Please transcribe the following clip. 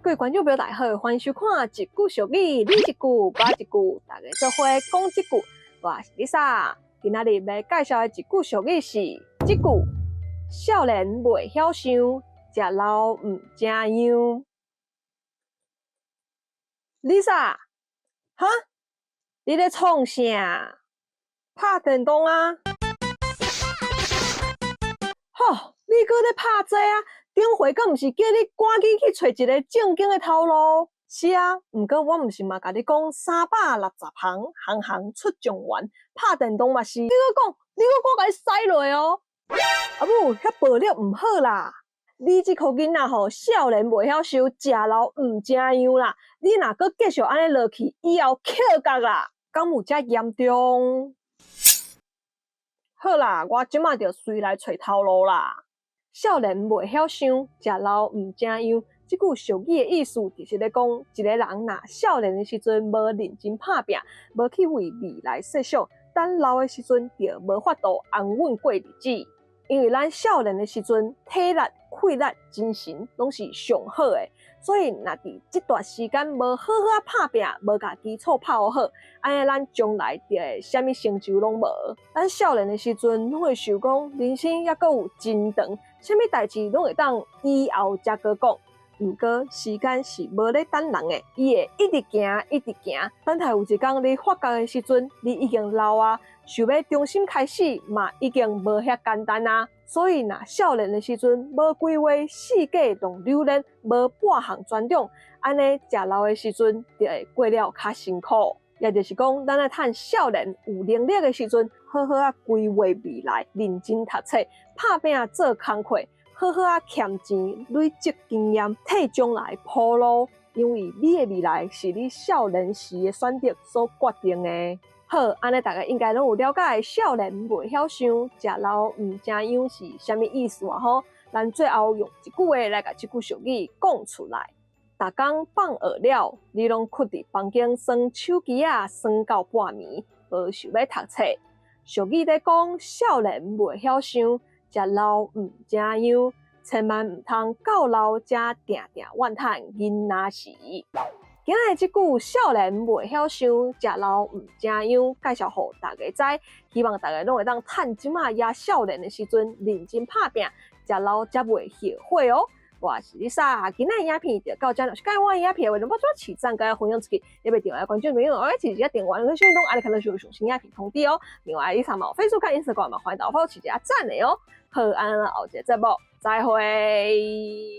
各位观众朋友大家好，欢迎收看《一句俗语》，你一句，我一句，大家做伙讲一句。我是 Lisa， 今仔日要介绍的一句俗语是这句：少年未晓想，食老唔正样。Lisa， 哈？你咧创啥？拍电动啊？吼，你搁咧拍这啊？顶回阁毋是叫你赶紧去找一个正经的头路？是啊，毋过我毋是嘛甲你讲360行，行行出状元，拍电动嘛是。你搁甲你使落哦。啊母，遐暴力毋好啦！你即箍囡仔吼，少年未晓收，食老毋正样啦！你若搁继续安尼落去，以后扣角啦，敢有遮严重？好啦，我即马就随来找头路啦。少年未晓想，食老毋正样。即句俗语的意思，就是咧讲，一个人若少年的时阵无认真拍拼，无去为未来设想，等老的时阵就无法度安稳过日子。因为咱少年的时阵，体力、气力、精神拢是上好的，所以若伫这段时间无好好啊拍拼，无甲基础拍好，安尼咱将来就会啥物成就拢无。咱少年的时阵，拢会想讲人生还阁有真长，啥物代志拢会当以后才搁讲。毋过时间是无咧等人的，伊会一直行，一直行。等待有一天你发觉的时阵，你已经老啊，想要重新开始嘛，已经无遐简单啊。所以若少年的时阵无规划，四界动流连，无半项专长，安尼食老的时阵就会过了较辛苦。也就是讲，咱来趁少年有能力的时阵，好好啊规划未来，认真读册，拍拼做工课。好好啊，欠钱累积经验，替将来铺路。因为你的未来是你少年时的选择所决定的。好，安尼大家应该拢有了解少年未晓想，食老毋正样是啥物意思啊？吼，咱最后用一句话来甲这句俗语讲出来。逐工放学了，你拢困伫房间耍手机啊，耍到半暝，无想要读册。俗语在讲少年未晓想。食老毋正样，千万毋通到老才定定怨叹囡仔时。今日即句少年未晓想，食老毋正样，介绍互大家知，希望大家拢会当趁即马也少年的时阵认真拍拼，食老才袂后悔哦。我是 Lisa， 今日影片就到这，若是喜欢我影片，为了帮助起赞，加分享出去，也别订阅关注朋友，而且记得点完个线动，爱你看到就上新影片通知哦。另外，Lisa 嘛，Facebook 跟 Instagram 嘛，欢迎到follow起加赞的哦。好，安后一个节目再会。